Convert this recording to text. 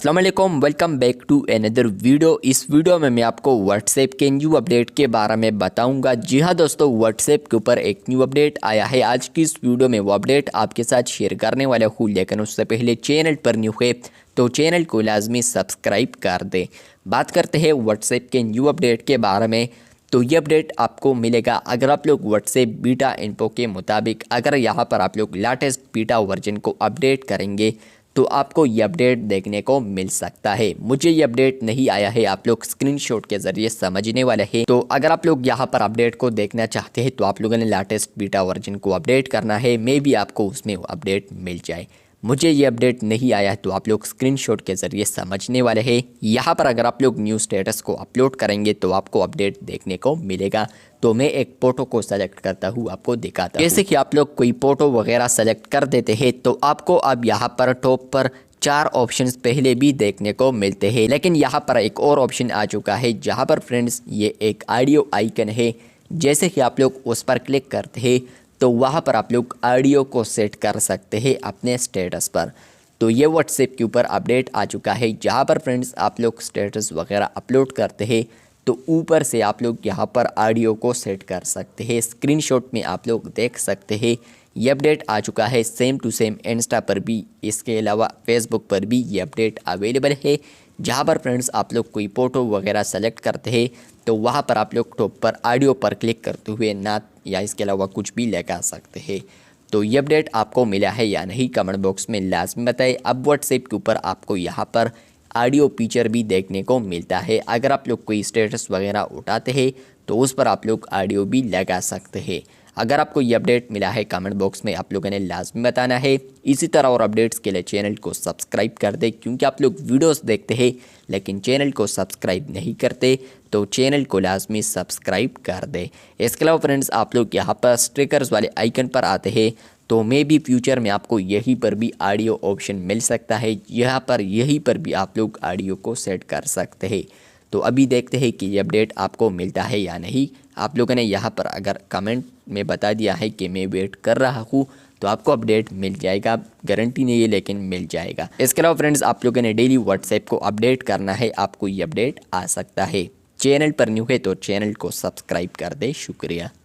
अस्सलाम वालेकुम, welcome back to another video. इस वीडियो में मैं आपको व्हाट्सएप के न्यू अपडेट के बारे में बताऊंगा। जी हाँ दोस्तों, व्हाट्सएप के ऊपर एक न्यू अपडेट आया है। आज की इस वीडियो में वो अपडेट आपके साथ शेयर करने वाला हूँ, लेकिन उससे पहले चैनल पर न्यू है तो चैनल को लाजमी सब्सक्राइब कर दें। बात करते हैं व्हाट्सएप के न्यू अपडेट के बारे में। तो ये अपडेट आपको मिलेगा अगर आप लोग व्हाट्सएप बीटा इन्फो के मुताबिक अगर यहाँ पर आप लोग लेटेस्ट बीटा वर्जन को अपडेट करेंगे तो आपको ये अपडेट देखने को मिल सकता है। मुझे ये अपडेट नहीं आया है, आप लोग स्क्रीनशॉट के ज़रिए समझने वाले हैं। तो अगर आप लोग यहाँ पर अपडेट को देखना चाहते हैं तो आप लोगों ने लेटेस्ट बीटा वर्जन को अपडेट करना है। मे भी आपको उसमें अपडेट मिल जाए। मुझे ये अपडेट नहीं आया है तो आप लोग स्क्रीनशॉट के ज़रिए समझने वाले हैं। यहाँ पर अगर आप लोग न्यू स्टेटस को अपलोड करेंगे तो आपको अपडेट देखने को मिलेगा। तो मैं एक फ़ोटो को सेलेक्ट करता हूँ, आपको दिखाता हूँ। जैसे कि आप लोग कोई फ़ोटो वगैरह सेलेक्ट कर देते हैं तो आपको अब यहाँ पर टॉप पर 4 ऑप्शंस पहले भी देखने को मिलते हैं, लेकिन यहाँ पर एक और ऑप्शन आ चुका है जहाँ पर फ्रेंड्स ये एक ऑडियो आइकन है। जैसे कि आप लोग उस पर क्लिक करते हैं तो वहाँ पर आप लोग ऑडियो को सेट कर सकते हैं अपने स्टेटस पर। तो ये व्हाट्सएप के ऊपर अपडेट आ चुका है जहाँ पर फ्रेंड्स आप लोग स्टेटस वगैरह अपलोड करते हैं तो ऊपर से आप लोग यहाँ पर ऑडियो को सेट कर सकते हैं। स्क्रीनशॉट में आप लोग देख सकते हैं ये अपडेट आ चुका है। सेम टू सेम इंस्टा पर भी, इसके अलावा फेसबुक पर भी ये अपडेट अवेलेबल है जहाँ पर फ्रेंड्स आप लोग कोई फ़ोटो वगैरह सेलेक्ट करते हैं तो वहाँ पर आप लोग टॉप पर ऑडियो पर क्लिक करते हुए नात या इसके अलावा कुछ भी लगा सकते हैं। तो ये अपडेट आपको मिला है या नहीं कमेंट बॉक्स में लाजमी बताएं। अब व्हाट्सएप के ऊपर आपको यहाँ पर ऑडियो फीचर भी देखने को मिलता है। अगर आप लोग कोई स्टेटस वगैरह उठाते हैं तो उस पर आप लोग ऑडियो भी लगा सकते हैं। अगर आपको ये अपडेट मिला है कमेंट बॉक्स में आप लोगों ने लाजमी बताना है। इसी तरह और अपडेट्स के लिए चैनल को सब्सक्राइब कर दे, क्योंकि आप लोग वीडियोस देखते हैं लेकिन चैनल को सब्सक्राइब नहीं करते, तो चैनल को लाजमी सब्सक्राइब कर दे। इसके अलावा फ्रेंड्स आप लोग यहाँ पर स्टिकर्स वाले आइकन पर आते हैं तो मे भी फ्यूचर में आपको यहीं पर भी ऑडियो ऑप्शन मिल सकता है। यहीं पर भी आप लोग ऑडियो को सेट कर सकते हैं। तो अभी देखते हैं कि ये अपडेट आपको मिलता है या नहीं। आप लोगों ने यहाँ पर अगर कमेंट में बता दिया है कि मैं वेट कर रहा हूँ तो आपको अपडेट मिल जाएगा। गारंटी नहीं है लेकिन मिल जाएगा। इसके अलावा फ्रेंड्स आप लोगों ने डेली व्हाट्सएप को अपडेट करना है, आपको ये अपडेट आ सकता है। चैनल पर न्यू है तो चैनल को सब्सक्राइब कर दे। शुक्रिया।